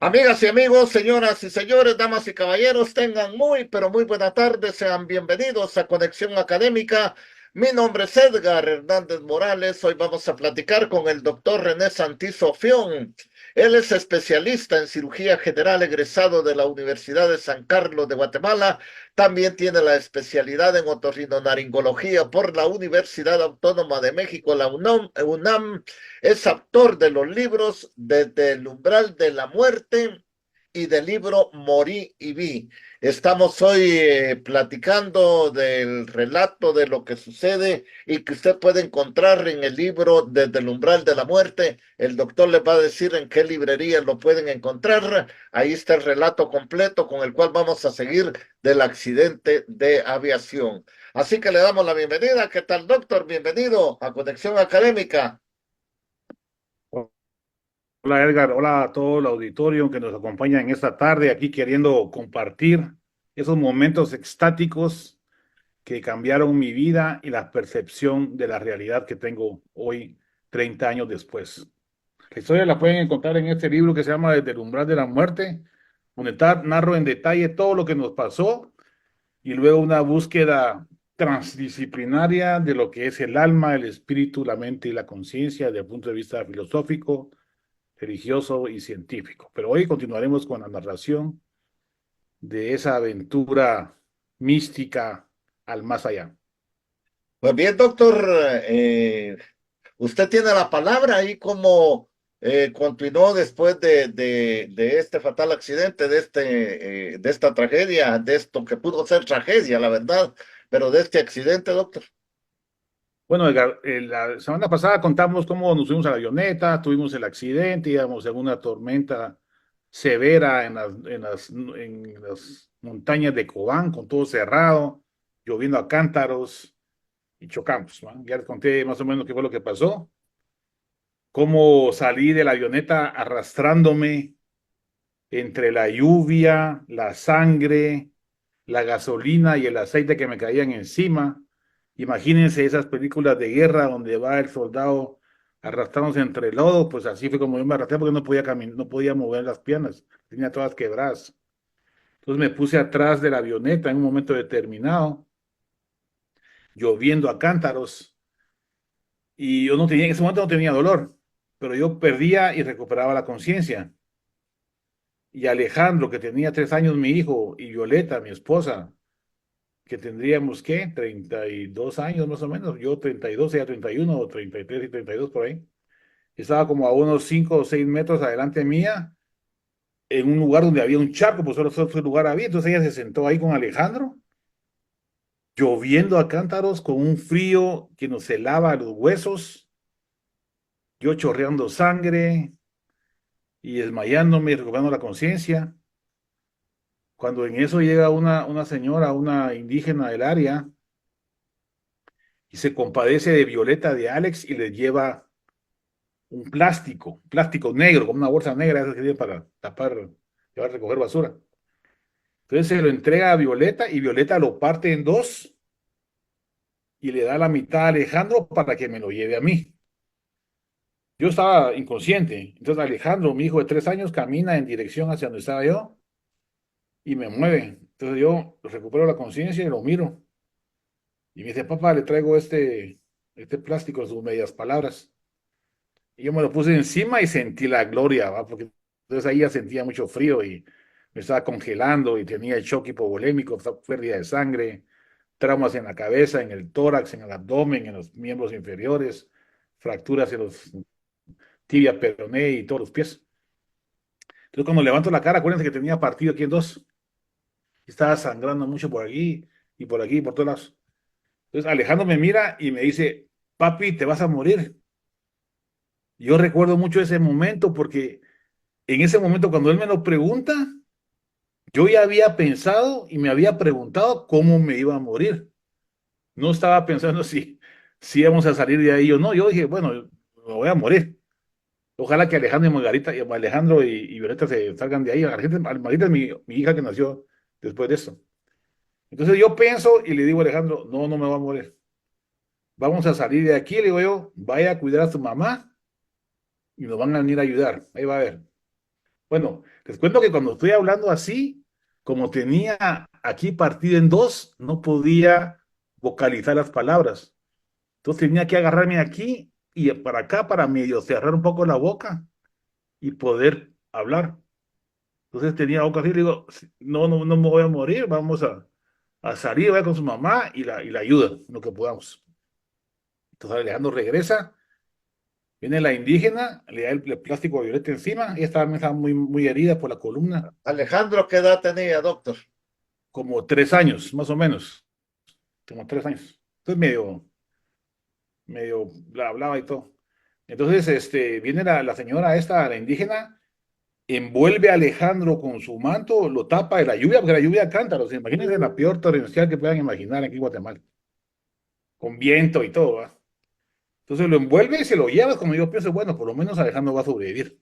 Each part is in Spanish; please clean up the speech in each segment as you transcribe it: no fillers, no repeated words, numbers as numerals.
Amigas y amigos, señoras y señores, damas y caballeros, tengan muy, pero muy buena tarde. Sean bienvenidos a Conexión Académica. Mi nombre es Edgar Hernández Morales. Hoy vamos a platicar con el doctor René Santizo Fión. Él es especialista en cirugía general, egresado de la Universidad de San Carlos de Guatemala. También tiene la especialidad en otorrinolaringología por la Universidad Autónoma de México, la UNAM. Es autor de los libros Desde el umbral de la muerte y del libro Morí y vi. Estamos hoy platicando del relato de lo que sucede y que usted puede encontrar en el libro Desde el umbral de la muerte. El doctor le va a decir en qué librería lo pueden encontrar. Ahí está el relato completo con el cual vamos a seguir del accidente de aviación. Así que le damos la bienvenida. ¿Qué tal, doctor? Bienvenido a Conexión Académica. Hola Edgar, hola a todo el auditorio que nos acompaña en esta tarde, aquí queriendo compartir esos momentos extáticos que cambiaron mi vida y la percepción de la realidad que tengo hoy, 30 años después. La historia la pueden encontrar en este libro que se llama Desde el umbral de la muerte, donde narro en detalle todo lo que nos pasó y luego una búsqueda transdisciplinaria de lo que es el alma, el espíritu, la mente y la conciencia desde el punto de vista filosófico, religioso y científico. Pero hoy continuaremos con la narración de esa aventura mística al más allá. Pues bien, doctor, usted tiene la palabra ahí como continuó después de este fatal accidente, de esta tragedia, de esto que pudo ser tragedia, la verdad, pero de este accidente, doctor. Bueno, Edgar, la semana pasada contamos cómo nos subimos a la avioneta, tuvimos el accidente, íbamos en una tormenta severa en las montañas de Cobán, con todo cerrado, lloviendo a cántaros y chocamos, ¿no? Ya les conté más o menos qué fue lo que pasó, cómo salí de la avioneta arrastrándome entre la lluvia, la sangre, la gasolina y el aceite que me caían encima. Imagínense esas películas de guerra donde va el soldado arrastrándose entre el lodo, pues así fue como yo me arrastré porque no podía caminar, no podía mover las piernas, tenía todas quebradas. Entonces me puse atrás de la avioneta en un momento determinado, lloviendo a cántaros, y yo no tenía, en ese momento no tenía dolor, pero yo perdía y recuperaba la conciencia. Y Alejandro, que tenía 3 años, mi hijo, y Violeta, mi esposa, que tendríamos, ¿qué? 32 años más o menos, yo 32, ella 31, o 33 y 32 por ahí. Estaba como a unos 5 o 6 metros adelante mía, en un lugar donde había un charco, pues solo ese lugar había. Entonces ella se sentó ahí con Alejandro, lloviendo a cántaros, con un frío que nos helaba los huesos, yo chorreando sangre y desmayándome y recuperando la conciencia. Cuando en eso llega una señora, una indígena del área, y se compadece de Violeta, de Alex, y le lleva un plástico negro, como una bolsa negra, esa que tiene para tapar, llevar a recoger basura. Entonces se lo entrega a Violeta y Violeta lo parte en dos y le da la mitad a Alejandro para que me lo lleve a mí. Yo estaba inconsciente. Entonces Alejandro, mi hijo de 3 años, camina en dirección hacia donde estaba yo y me mueve. Entonces yo recupero la conciencia y lo miro. Y me dice, papá, le traigo este plástico en sus medias palabras. Y yo me lo puse encima y sentí la gloria, ¿va? Porque entonces ahí ya sentía mucho frío y me estaba congelando y tenía shock hipovolémico, pérdida de sangre, traumas en la cabeza, en el tórax, en el abdomen, en los miembros inferiores, fracturas en los tibia, peroné y todos los pies. Entonces cuando levanto la cara, acuérdense que tenía partido aquí en dos. Estaba sangrando mucho por aquí y por aquí y por todos lados. Entonces Alejandro me mira y me dice, papi, te vas a morir. Yo recuerdo mucho ese momento porque en ese momento cuando él me lo pregunta, yo ya había pensado y me había preguntado cómo me iba a morir. No estaba pensando si íbamos a salir de ahí o no. Yo dije, bueno, me voy a morir. Ojalá que Alejandro y Margarita, y Violeta se salgan de ahí. Margarita es mi hija que nació después de esto. Entonces yo pienso y le digo a Alejandro, no, no me voy a morir. Vamos a salir de aquí, le digo yo, vaya a cuidar a su mamá y nos van a venir a ayudar. Ahí va a ver. Bueno, les cuento que cuando estoy hablando así, como tenía aquí partido en dos, no podía vocalizar las palabras. Entonces tenía que agarrarme aquí y para acá para medio cerrar un poco la boca y poder hablar. Entonces tenía la boca así, le digo, no, no, no me voy a morir, vamos a salir, vaya con su mamá y la ayuda, en lo que podamos. Entonces Alejandro regresa, viene la indígena, le da el plástico violeta encima, ella estaba muy, muy herida por la columna, Alejandro, ¿qué edad tenía, doctor? como 3 años, más o menos, como 3 años. Entonces medio hablaba y todo. Entonces, viene la señora esta, la indígena, envuelve a Alejandro con su manto, lo tapa de la lluvia, porque la lluvia canta, los imagínense la peor torrencial que puedan imaginar aquí en Guatemala, con viento y todo, ¿va? Entonces lo envuelve y se lo lleva, como yo pienso, bueno, por lo menos Alejandro va a sobrevivir.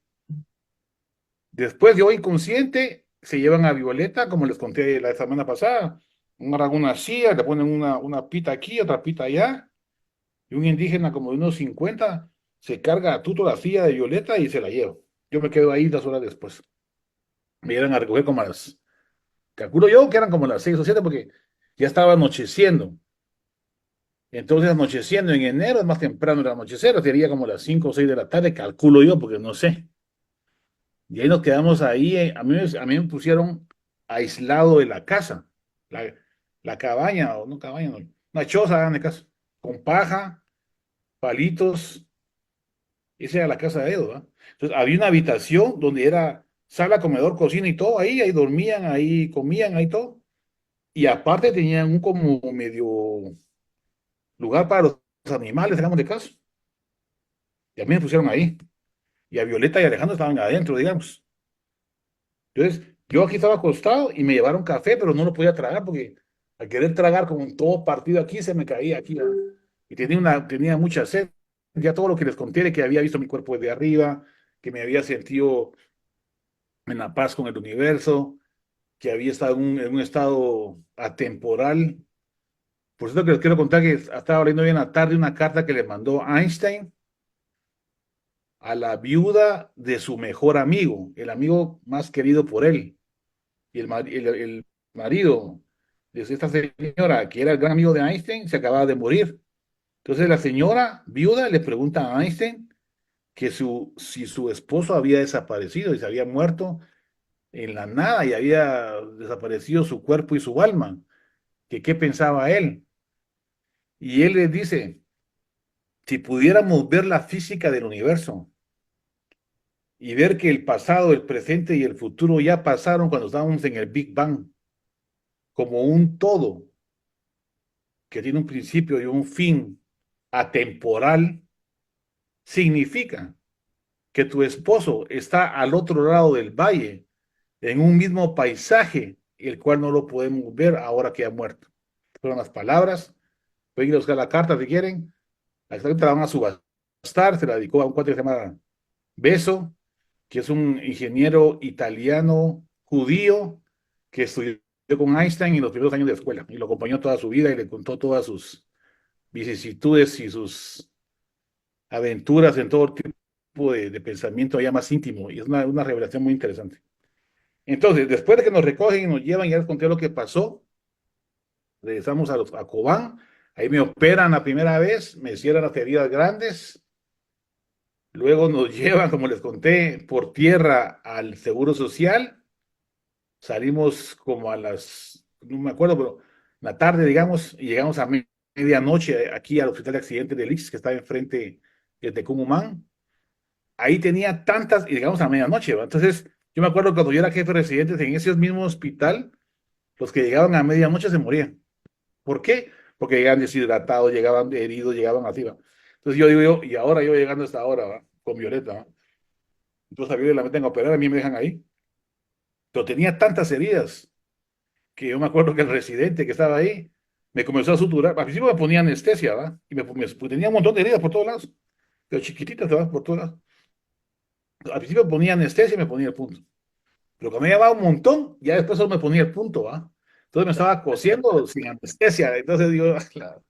Después, yo inconsciente, se llevan a Violeta, como les conté la semana pasada, agarran una silla, le ponen una pita aquí, otra pita allá, y un indígena como de unos 50 se carga a tuto la silla de Violeta y se la lleva. Yo me quedo ahí 2 horas después. Me llegan a recoger como a calculo yo que eran como las 6 o 7 porque ya estaba anocheciendo. Entonces anocheciendo en enero es más temprano el anochecer, sería como las 5 o 6 de la tarde, calculo yo, porque no sé. Y ahí nos quedamos ahí. A mí me pusieron aislado de la casa, la, la cabaña, o no cabaña, no, una choza, hagan de caso, con paja, palitos. Esa era la casa de Edo, ¿va? Entonces había una habitación donde era sala, comedor, cocina y todo ahí dormían, ahí comían, ahí todo. Y aparte tenían un como medio lugar para los animales, hagamos de caso. Y a mí me pusieron ahí. Y a Violeta y Alejandro estaban adentro, digamos. Entonces, yo aquí estaba acostado y me llevaron café, pero no lo podía tragar porque al querer tragar con todo partido aquí se me caía aquí. ¿Va? Y tenía mucha sed. Ya todo lo que les conté de que había visto mi cuerpo desde arriba, que me había sentido en la paz con el universo, que había estado en un estado atemporal. Por cierto que les quiero contar que estaba leyendo hoy en la tarde una carta que le mandó Einstein a la viuda de su mejor amigo, el amigo más querido por él. Y el marido de esta señora, que era el gran amigo de Einstein, se acababa de morir. Entonces la señora viuda le pregunta a Einstein que si su esposo había desaparecido y se había muerto en la nada y había desaparecido su cuerpo y su alma, que qué pensaba él. Y él le dice, si pudiéramos ver la física del universo y ver que el pasado, el presente y el futuro ya pasaron cuando estábamos en el Big Bang, como un todo que tiene un principio y un fin atemporal, significa que tu esposo está al otro lado del valle, en un mismo paisaje, el cual no lo podemos ver ahora que ha muerto. Fueron las palabras. Pueden ir a buscar la carta si quieren. La carta la van a subastar. Se la dedicó a un cuate que se llama Beso, que es un ingeniero italiano judío que estudió con Einstein en los primeros años de escuela y lo acompañó toda su vida y le contó todas sus vicisitudes y sus aventuras en todo tipo de pensamiento ya más íntimo. Y es una revelación muy interesante. Entonces, después de que nos recogen y nos llevan, ya les conté lo que pasó. Regresamos a Cobán. Ahí me operan la primera vez, me cierran las heridas grandes. Luego nos llevan, como les conté, por tierra al Seguro Social. Salimos como a no me acuerdo, pero en la tarde, digamos, y llegamos a medianoche aquí al Hospital de Accidentes de ICS, que está enfrente de Tecumumán. Ahí tenía tantas, y llegamos a medianoche, ¿va? Entonces, yo me acuerdo cuando yo era jefe de residentes en ese mismo hospital, los que llegaban a medianoche se morían. ¿Por qué? Porque llegaban deshidratados, llegaban heridos, llegaban así, ¿va? Entonces yo digo y ahora yo llegando a esta hora, ¿va? Con Violeta, ¿va? Entonces a Violeta la meten a operar, a mí me dejan ahí. Pero tenía tantas heridas que yo me acuerdo que el residente que estaba ahí me comenzó a suturar. Al principio me ponía anestesia, ¿va? Y tenía un montón de heridas por todos lados, pero chiquititas, ¿va? Por todos lados. Al principio me ponía anestesia y me ponía el punto. Pero cuando me llevaba un montón, ya después solo me ponía el punto, ¿va? Entonces me estaba cosiendo sin anestesia. Entonces digo, claro.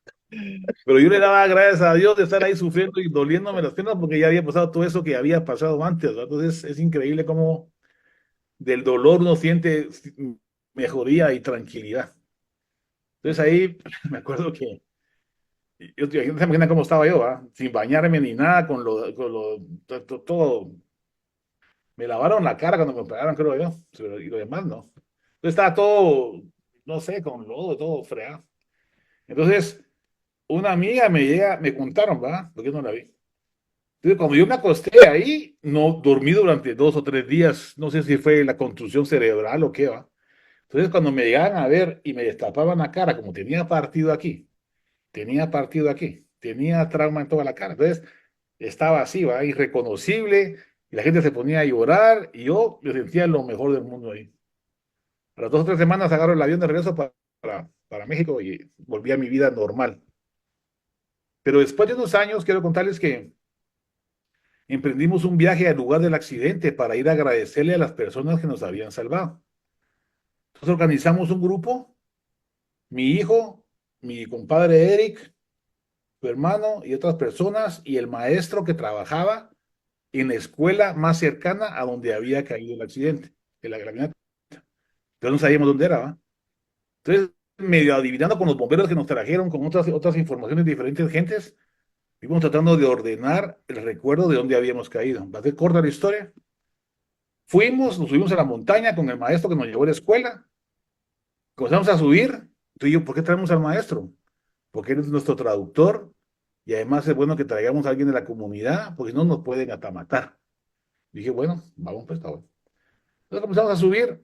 Pero yo le daba gracias a Dios de estar ahí sufriendo y doliéndome las piernas porque ya había pasado todo eso que había pasado antes, ¿va? Entonces es increíble cómo del dolor uno siente mejoría y tranquilidad. Entonces ahí me acuerdo que yo no se imagina cómo estaba yo, ¿va? Sin bañarme ni nada, todo. Me lavaron la cara cuando me operaron, creo yo, y lo demás no. Entonces estaba todo, no sé, con lodo, todo fregado. Entonces, una amiga me llega, me contaron, ¿va? Porque yo no la vi. Entonces, cuando yo me acosté ahí, no dormí durante 2 o 3 días, no sé si fue la contusión cerebral o qué, ¿va? Entonces, cuando me llegaban a ver y me destapaban la cara, como tenía partido aquí, tenía trauma en toda la cara. Entonces, estaba así, ¿va? Irreconocible, y la gente se ponía a llorar, y yo me sentía lo mejor del mundo ahí. A las 2 o 3 semanas agarro el avión de regreso para México y volví a mi vida normal. Pero después de unos años, quiero contarles que emprendimos un viaje al lugar del accidente para ir a agradecerle a las personas que nos habían salvado. Entonces organizamos un grupo, mi hijo, mi compadre Eric, su hermano y otras personas, y el maestro que trabajaba en la escuela más cercana a donde había caído el accidente, de la camioneta. Entonces no sabíamos dónde era, ¿va? Entonces, medio adivinando con los bomberos que nos trajeron, con otras informaciones de diferentes gentes, fuimos tratando de ordenar el recuerdo de dónde habíamos caído. Va a ser corta la historia. Nos subimos a la montaña con el maestro que nos llevó a la escuela, comenzamos a subir. Tú y yo, ¿por qué traemos al maestro? Porque él es nuestro traductor y además es bueno que traigamos a alguien de la comunidad, porque si no nos pueden hasta matar. Dije, bueno, vamos pues, está bueno. Entonces comenzamos a subir.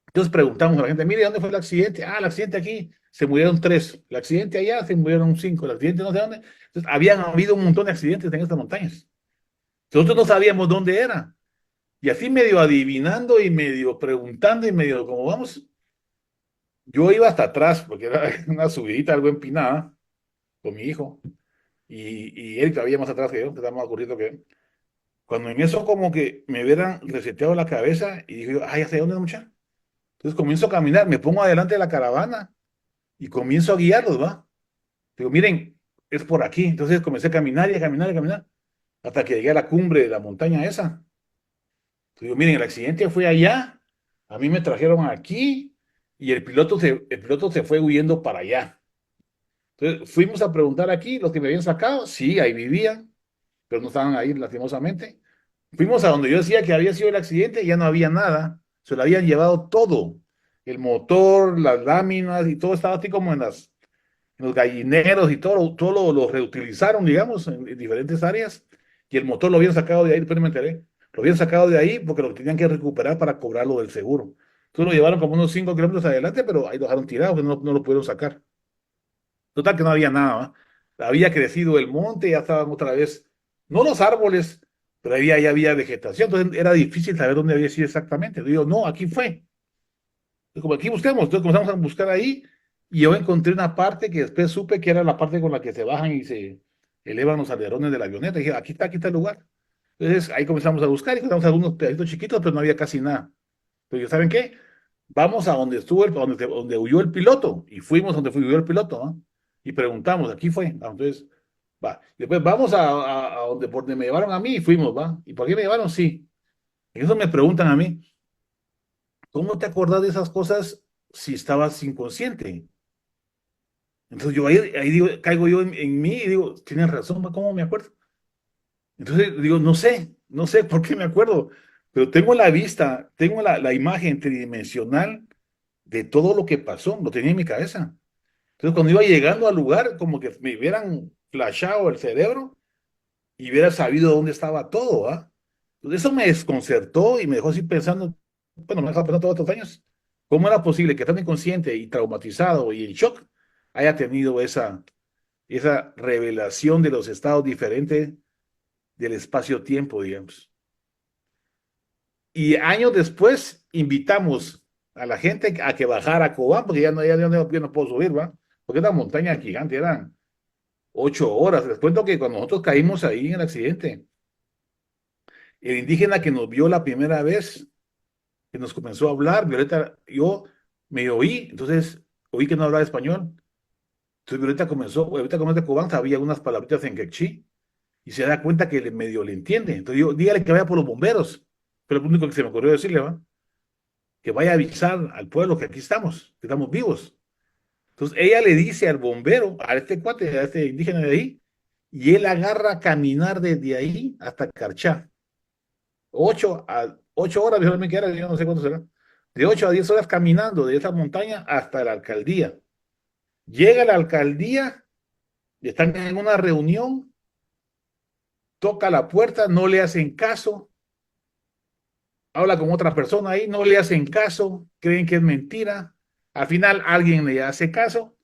Entonces preguntamos a la gente, mire, ¿dónde fue el accidente? Ah, el accidente aquí, se murieron 3. El accidente allá, se murieron 5. El accidente no sé dónde. Entonces, habían habido un montón de accidentes en estas montañas. Nosotros no sabíamos dónde era. Y así medio adivinando y medio preguntando y medio como vamos, yo iba hasta atrás, porque era una subidita algo empinada, con mi hijo, y él todavía más atrás que yo, que estaba más corriendo que él. Cuando en eso como que me hubieran reseteado la cabeza y dije, ay, ¿hasta dónde mucha? Entonces comienzo a caminar, me pongo adelante de la caravana y comienzo a guiarlos, ¿va? Digo, miren, es por aquí. Entonces comencé a caminar y a caminar y a caminar, hasta que llegué a la cumbre de la montaña esa. Entonces digo, miren, el accidente fue allá, a mí me trajeron aquí y el piloto se fue huyendo para allá. Entonces fuimos a preguntar aquí, los que me habían sacado, sí, ahí vivían, pero no estaban ahí lastimosamente. Fuimos a donde yo decía que había sido el accidente y ya no había nada, se lo habían llevado todo, el motor, las láminas y todo estaba así como en los gallineros y todo lo reutilizaron, digamos, en diferentes áreas, y el motor lo habían sacado de ahí, después me enteré, lo habían sacado de ahí porque lo tenían que recuperar para cobrarlo del seguro. Entonces lo llevaron como unos 5 kilómetros adelante, pero ahí lo dejaron tirado, que no lo pudieron sacar. Total que no había nada, ¿va? Había crecido el monte, ya estaban otra vez, no los árboles, pero ya había vegetación, entonces era difícil saber dónde había sido exactamente. Digo, no, aquí fue. Como aquí busquemos, entonces comenzamos a buscar ahí y yo encontré una parte que después supe que era la parte con la que se bajan y se elevan los alerones de la avioneta. Y dije, aquí está el lugar. Entonces ahí comenzamos a buscar y encontramos algunos pedacitos chiquitos, pero no había casi nada. Pero ¿saben qué? Vamos a donde estuvo, donde huyó el piloto. Y fuimos donde huyó el piloto, ¿no? Y preguntamos, aquí fue. Ah, entonces, va. Después vamos a donde, por donde me llevaron a mí y fuimos, ¿va? ¿Y por qué me llevaron? Sí. Y eso me preguntan a mí, ¿cómo te acordás de esas cosas si estabas inconsciente? Entonces yo ahí digo, caigo yo en mí y digo, tienes razón, ¿cómo me acuerdo? Entonces digo, no sé por qué me acuerdo, pero tengo la vista, tengo la imagen tridimensional de todo lo que pasó, lo tenía en mi cabeza. Entonces cuando iba llegando al lugar, como que me hubieran flashado el cerebro y hubiera sabido dónde estaba todo, ¿ah? Entonces eso me desconcertó y me dejó así pensando, bueno, me dejó pensando todos estos años, ¿cómo era posible que tan inconsciente y traumatizado y en shock haya tenido esa revelación de los estados diferentes del espacio-tiempo, digamos? Y años después invitamos a la gente a que bajara a Cobán, porque ya no puedo subir, ¿va? Porque es una montaña gigante, eran 8 horas. Les cuento que cuando nosotros caímos ahí en el accidente, el indígena que nos vio la primera vez, que nos comenzó a hablar, Violeta, yo me oí, entonces oí que no hablaba español. Entonces Violeta como es de Cobán, sabía unas palabritas en quechí y se da cuenta que medio le entiende. Entonces yo, dígale que vaya por los bomberos. Pero lo único que se me ocurrió decirle, ¿va? que vaya a avisar al pueblo que aquí estamos, que estamos vivos. Entonces ella le dice al bombero, a este cuate, a este indígena de ahí, y él agarra a caminar desde ahí hasta Carchá. 8 horas, mejor me queda, yo no sé cuánto será. De 8 a 10 horas caminando de esa montaña hasta la alcaldía. Llega a la alcaldía, están en una reunión, toca la puerta, no le hacen caso, habla con otra persona ahí, no le hacen caso, creen que es mentira. Al final alguien le hace caso,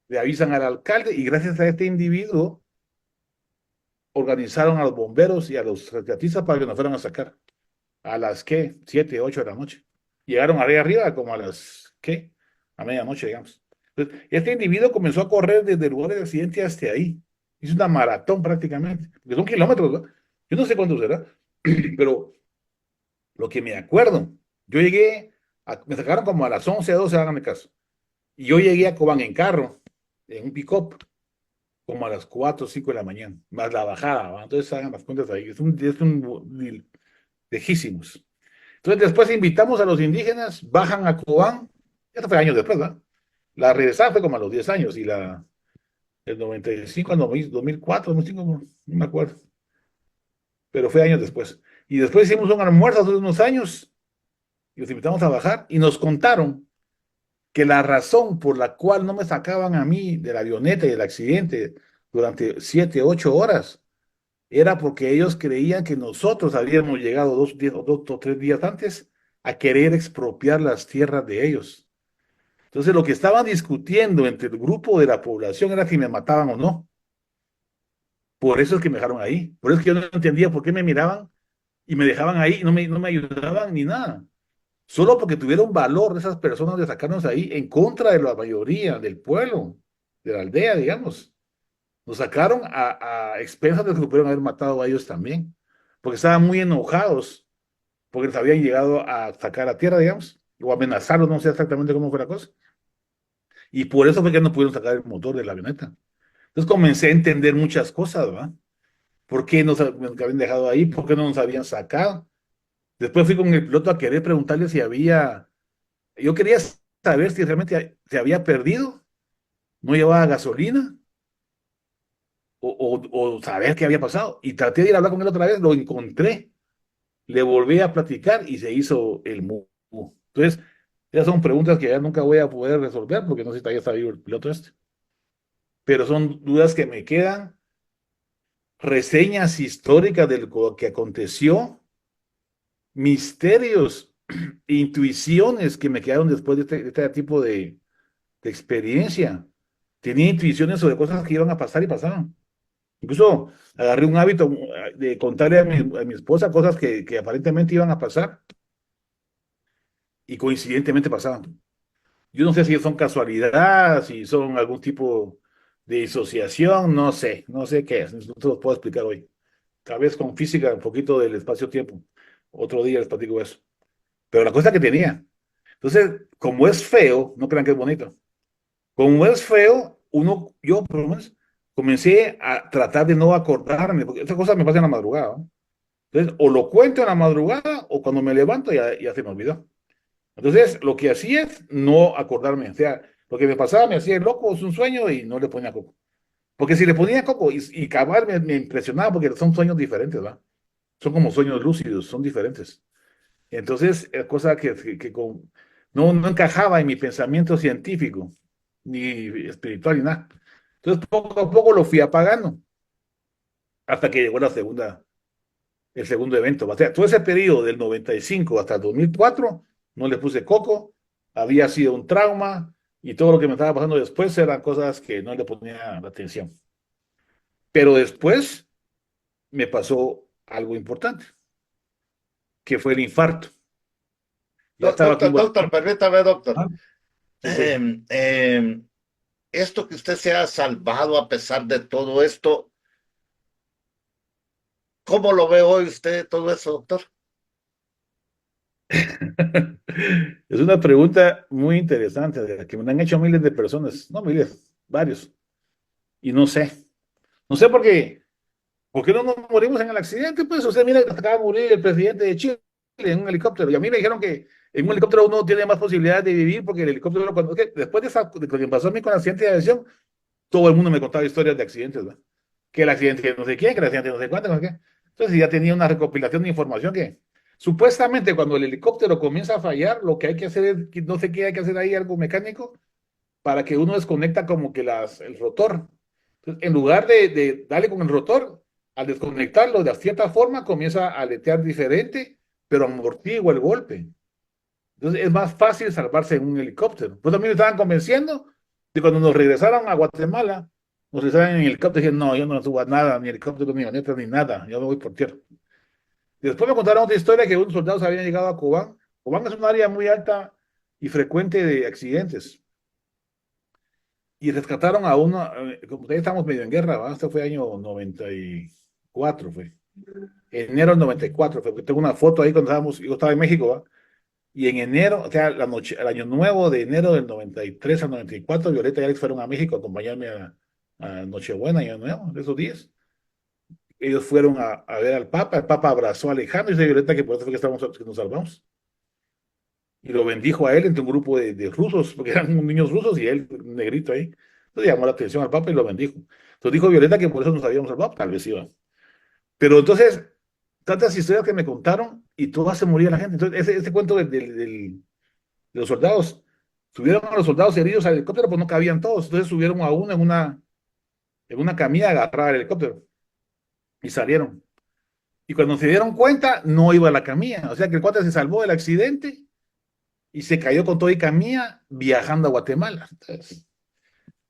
le avisan al alcalde y gracias a este individuo organizaron a los bomberos y a los rescatistas para que nos fueran a sacar. ¿A las qué? 7, 8 de la noche. Llegaron arriba como a las qué? A medianoche, digamos. Entonces, este individuo comenzó a correr desde el lugar del accidente hasta ahí. Hizo una maratón prácticamente, porque son kilómetros, ¿no? Yo no sé cuánto será, pero lo que me acuerdo, yo llegué, me sacaron como a las 11 12, háganme caso, y yo llegué a Cobán en carro, en un pick-up, como a las 4 o 5 de la mañana, más la bajada, ¿va? Entonces hagan las cuentas ahí, es un lejísimos. Entonces después invitamos a los indígenas, bajan a Cobán, esto fue años después, ¿no? La regresada fue como a los 10 años, y el 95 al 2004, 2005, no me acuerdo, pero fue años después. Y después hicimos un almuerzo hace unos años, y los invitamos a bajar, y nos contaron que la razón por la cual no me sacaban a mí de la avioneta y del accidente durante 7, 8 horas era porque ellos creían que nosotros habíamos llegado 2 o 3 días antes a querer expropiar las tierras de ellos. Entonces lo que estaban discutiendo entre el grupo de la población era si me mataban o no. Por eso es que me dejaron ahí. Por eso es que yo no entendía por qué me miraban y me dejaban ahí y no me ayudaban ni nada. Solo porque tuvieron valor esas personas de sacarnos ahí en contra de la mayoría del pueblo, de la aldea, digamos. Nos sacaron a expensas de que pudieron haber matado a ellos también, porque estaban muy enojados, porque les habían llegado a sacar a tierra, digamos, o amenazarlos, no sé exactamente cómo fue la cosa. Y por eso fue que no pudieron sacar el motor de la avioneta. Entonces comencé a entender muchas cosas, ¿verdad? ¿Por qué nos habían dejado ahí? ¿Por qué no nos habían sacado? Después fui con el piloto a querer preguntarle si había. Yo quería saber si realmente se había perdido, no llevaba gasolina, o saber qué había pasado. Y traté de ir a hablar con él otra vez, lo encontré, le volví a platicar y se hizo el mu. Entonces, esas son preguntas que ya nunca voy a poder resolver porque no sé si todavía está vivo el piloto este. Pero son dudas que me quedan, reseñas históricas de lo que aconteció, misterios, intuiciones que me quedaron después de este tipo de experiencia. Tenía intuiciones sobre cosas que iban a pasar y pasaban. Incluso agarré un hábito de contarle a mi esposa cosas que aparentemente iban a pasar y coincidentemente pasaban. Yo no sé si son casualidad, si son algún tipo de disociación, no sé qué es, no te lo puedo explicar hoy. Tal vez con física, un poquito del espacio-tiempo. Otro día les platico eso. Pero la cosa que tenía. Entonces, como es feo, no crean que es bonito. Como es feo, yo por lo menos, comencé a tratar de no acordarme, porque estas cosas me pasan en la madrugada, ¿no? Entonces, o lo cuento en la madrugada o cuando me levanto ya se me olvidó. Entonces, lo que hacía es no acordarme. O sea, lo que me pasaba me hacía loco, es un sueño y no le ponía coco. Porque si le ponía coco y cabal me impresionaba porque son sueños diferentes, ¿va? Son como sueños lúcidos, son diferentes. Entonces, es cosa no encajaba en mi pensamiento científico, ni espiritual, ni nada. Entonces, poco a poco lo fui apagando, hasta que llegó el segundo evento. O sea, todo ese periodo del 95 hasta el 2004, no le puse coco, había sido un trauma, y todo lo que me estaba pasando después eran cosas que no le ponía la atención. Pero después me pasó algo importante, que fue el infarto. Ya estaba aquí. Doctor, doctor, permítame, doctor. Ah, sí, sí. Em, em, Esto que usted se ha salvado a pesar de todo esto, ¿cómo lo ve hoy usted todo eso, doctor? Es una pregunta muy interesante, de la que me han hecho miles de personas, no miles, varios, y no sé por qué no nos morimos en el accidente, pues, o sea, mira, acaba de morir el presidente de Chile en un helicóptero, y a mí me dijeron que En un helicóptero uno tiene más posibilidades de vivir porque el helicóptero, después de lo que pasó a mí con el accidente de aviación, todo el mundo me contaba historias de accidentes, ¿verdad? Que el accidente de no sé quién, que el accidente de no sé cuánto, no sé qué. Entonces ya tenía una recopilación de información que supuestamente cuando el helicóptero comienza a fallar, lo que hay que hacer es, no sé qué hay que hacer ahí, algo mecánico, para que uno desconecta como que el rotor. Entonces, en lugar de darle con el rotor, al desconectarlo de cierta forma, comienza a aletear diferente, pero amortigua el golpe. Entonces es más fácil salvarse en un helicóptero. Pues también me estaban convenciendo de cuando nos regresaron a Guatemala, nos regresaron en helicóptero, dije, no, yo no subo a nada, ni helicóptero, ni avioneta, ni nada, yo me voy por tierra. Después me contaron otra historia que unos soldados habían llegado a Cobán. Cobán es un área muy alta y frecuente de accidentes. Y rescataron a uno, como ustedes estamos medio en guerra, ¿va? Esto fue año 94, fue. Enero del 94, fue. Tengo una foto ahí cuando estábamos, yo estaba en México, ¿va? Y en enero, o sea, la noche, el año nuevo de enero del 93 al 94, Violeta y Alex fueron a México a acompañarme a Nochebuena y Año Nuevo, de esos días. Ellos fueron a ver al Papa, el Papa abrazó a Alejandro y dice Violeta que por eso fue que, que nos salvamos. Y lo bendijo a él entre un grupo de rusos, porque eran niños rusos y él, un negrito ahí. Entonces llamó la atención al Papa y lo bendijo. Entonces dijo Violeta que por eso nos habíamos salvado, tal vez iba. Pero entonces, tantas historias que me contaron y todo hace morir a la gente. Entonces, ese cuento de los soldados, subieron a los soldados heridos al helicóptero, pues no cabían todos. Entonces subieron a uno en una camilla agarrada al helicóptero y salieron. Y cuando se dieron cuenta, no iba a la camilla. O sea que el cuate se salvó del accidente y se cayó con todo y camilla viajando a Guatemala.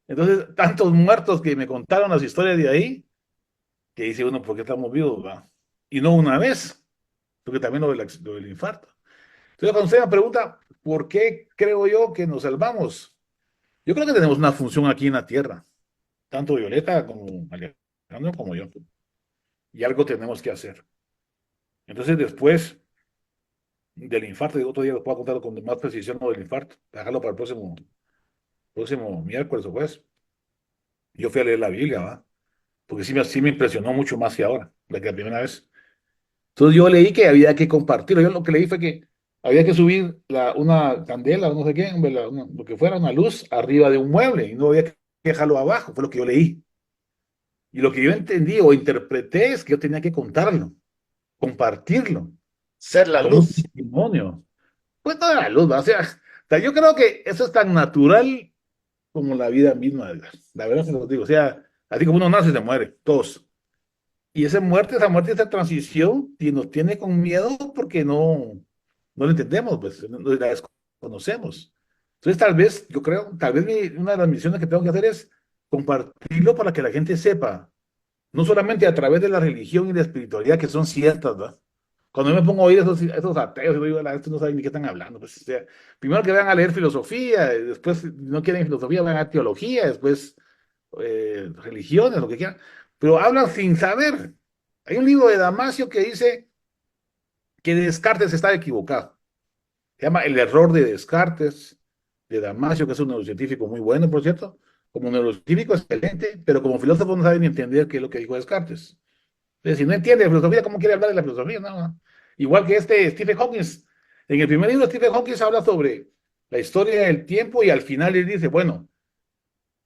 Entonces, tantos muertos que me contaron las historias de ahí, que dice uno, ¿por qué estamos vivos? ¿Va? Y no una vez, porque también lo del infarto. Entonces, cuando usted me pregunta, ¿por qué creo yo que nos salvamos? Yo creo que tenemos una función aquí en la Tierra, tanto Violeta como Alejandro como yo, y algo tenemos que hacer. Entonces, después del infarto, otro día lo puedo contar con más precisión lo del infarto, dejarlo para el próximo miércoles o jueves. Yo fui a leer la Biblia, ¿va? Porque sí me impresionó mucho más que ahora, la primera vez. Entonces yo leí que había que compartirlo. Yo lo que leí fue que había que subir una candela, no sé qué, lo que fuera, una luz arriba de un mueble y no había que dejarlo abajo, fue lo que yo leí. Y lo que yo entendí o interpreté es que yo tenía que contarlo, compartirlo, Ser la como un luz. testimonio. Pues toda la luz, ¿va? O sea, yo creo que eso es tan natural como la vida misma, la verdad se lo digo. O sea, así como uno nace, se muere, todos. Y esa muerte, esa transición, y nos tiene con miedo porque no lo entendemos, pues, no la desconocemos. Entonces, tal vez, yo creo, tal vez una de las misiones que tengo que hacer es compartirlo para que la gente sepa, no solamente a través de la religión y la espiritualidad que son ciertas, ¿verdad? Cuando yo me pongo a oír esos ateos, yo digo, estos no saben ni qué están hablando. Pues, o sea, primero que van a leer filosofía, después, si no quieren filosofía, van a teología, después religiones, lo que quieran, pero hablan sin saber. Hay un libro de Damasio que dice que Descartes está equivocado. Se llama El error de Descartes, de Damasio, que es un neurocientífico muy bueno, por cierto. Como neurocientífico excelente, pero como filósofo no sabe ni entender qué es lo que dijo Descartes. Entonces, si no entiende de filosofía, ¿cómo quiere hablar de la filosofía? No, no. Igual que Stephen Hawking. En el primer libro, Stephen Hawking habla sobre la historia del tiempo y al final él dice, bueno,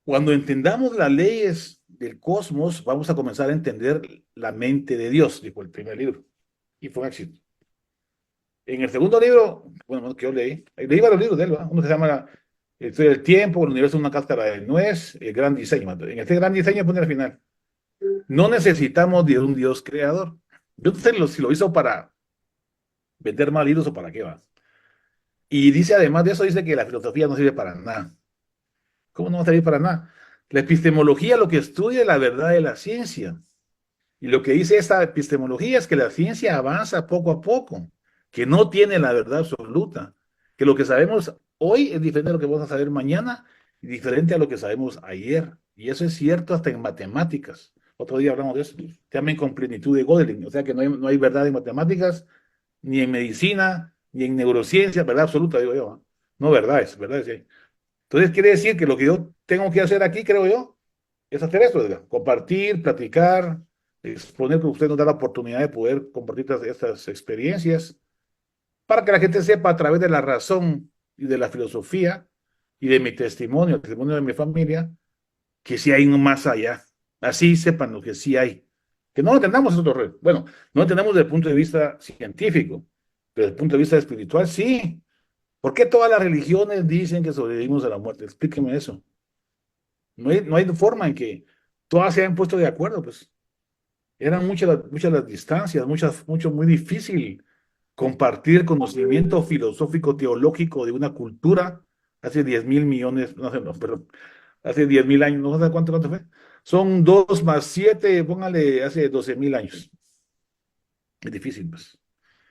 cuando entendamos las leyes del cosmos, vamos a comenzar a entender la mente de Dios, dijo el primer libro. Y fue un éxito. En el segundo libro, bueno, que yo leí varios libros de él, ¿verdad? Uno que se llama La historia del tiempo, el universo es una cáscara de nuez, el gran diseño. En este gran diseño pone al final, no necesitamos de un Dios creador. Yo no sé si lo hizo para vender más libros o para qué va. Y dice, además de eso, dice que la filosofía no sirve para nada. ¿Cómo no va a servir para nada? La epistemología lo que estudia es la verdad de la ciencia. Y lo que dice esta epistemología es que la ciencia avanza poco a poco, que no tiene la verdad absoluta, que lo que sabemos hoy es diferente a lo que vamos a saber mañana y diferente a lo que sabemos ayer. Y eso es cierto hasta en matemáticas. Otro día hablamos de eso. También con plenitud de Gödel. O sea que no hay verdad en matemáticas, ni en medicina, ni en neurociencia, verdad absoluta, digo yo. No verdades, verdades sí hay. Entonces quiere decir que lo que yo tengo que hacer aquí, creo yo, es hacer esto, ¿verdad? Compartir, platicar, exponer que usted nos da la oportunidad de poder compartir estas experiencias para que la gente sepa a través de la razón y de la filosofía y de mi testimonio, el testimonio de mi familia, que sí hay un más allá. Así sepan lo que sí hay. Que no lo entendamos nosotros, bueno, no lo entendemos desde el punto de vista científico, pero desde el punto de vista espiritual, sí. ¿Por qué todas las religiones dicen que sobrevivimos a la muerte? Explíqueme eso. No hay forma en que todas se hayan puesto de acuerdo, pues. Eran muchas las distancias, mucho, muy difícil compartir conocimiento filosófico, teológico de una cultura hace 10.000 millones, no sé, no, perdón, hace 10.000 años, no sé cuánto fue. Son 2 más 7, póngale, hace 12.000 años. Es difícil, pues.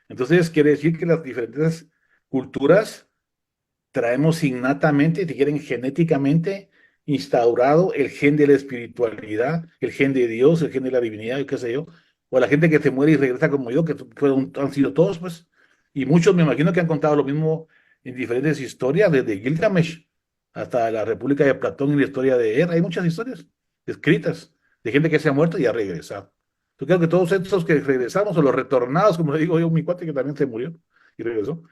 Entonces, quiere decir que las diferentes culturas traemos innatamente, si quieren, genéticamente instaurado el gen de la espiritualidad, el gen de Dios, el gen de la divinidad, qué sé yo, o la gente que se muere y regresa como yo, que han sido todos, pues, y muchos me imagino que han contado lo mismo en diferentes historias, desde Gilgamesh hasta la República de Platón y la historia de Er. Hay muchas historias escritas de gente que se ha muerto y ha regresado. Yo creo que todos estos que regresamos, o los retornados, como le digo yo, mi cuate que también se murió y regresó,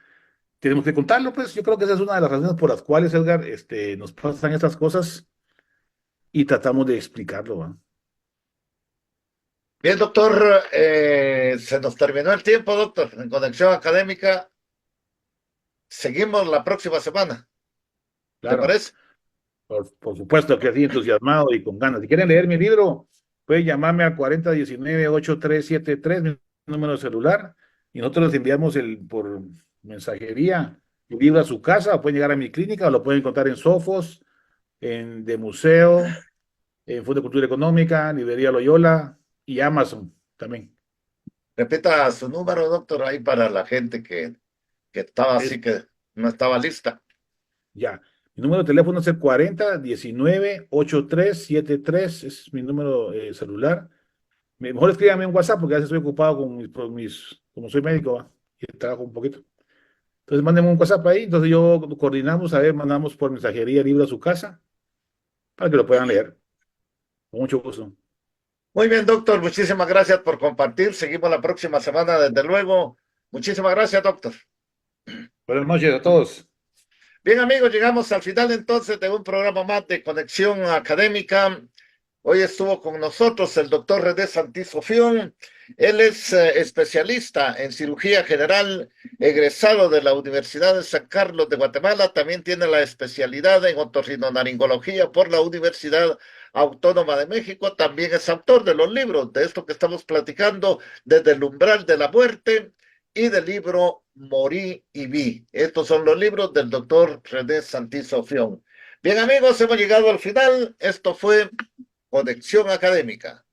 tenemos que contarlo, pues. Yo creo que esa es una de las razones por las cuales, Edgar, nos pasan estas cosas y tratamos de explicarlo, ¿va? Bien, doctor, se nos terminó el tiempo, doctor, en Conexión Académica. Seguimos la próxima semana. ¿Te Claro, parece? por supuesto que así, entusiasmado y con ganas. Si quieren leer mi libro, pueden llamarme al 4019-8373, mi número de celular, y nosotros les enviamos por mensajería el libro a su casa, o pueden llegar a mi clínica, o lo pueden encontrar en Sofos, de Museo, en Fondo de Cultura Económica, Librería Loyola y Amazon también. Repita su número, doctor, ahí para la gente que estaba Es así que no estaba lista. Ya. Mi número de teléfono es el 4019-8373. Es mi número celular. Mejor escríbame un WhatsApp porque a veces estoy ocupado como soy médico, ¿va? Y trabajo un poquito. Entonces mándenme un WhatsApp ahí. Entonces yo coordinamos, a ver, mandamos por mensajería el libro a su casa para que lo puedan leer. Con mucho gusto. Muy bien, doctor, muchísimas gracias por compartir. Seguimos la próxima semana, desde luego. Muchísimas gracias, doctor. Buenas noches a todos. Bien, amigos, llegamos al final entonces de un programa más de Conexión Académica. Hoy estuvo con nosotros el doctor René Santisofión. Él es especialista en cirugía general, egresado de la Universidad de San Carlos de Guatemala. También tiene la especialidad en otorrinolaringología por la Universidad Autónoma de México. También es autor de los libros de esto que estamos platicando, Desde el umbral de la muerte y del libro Morí y Vi. Estos son los libros del doctor René Santisofión. Bien, amigos, hemos llegado al final. Esto fue Conexión Académica.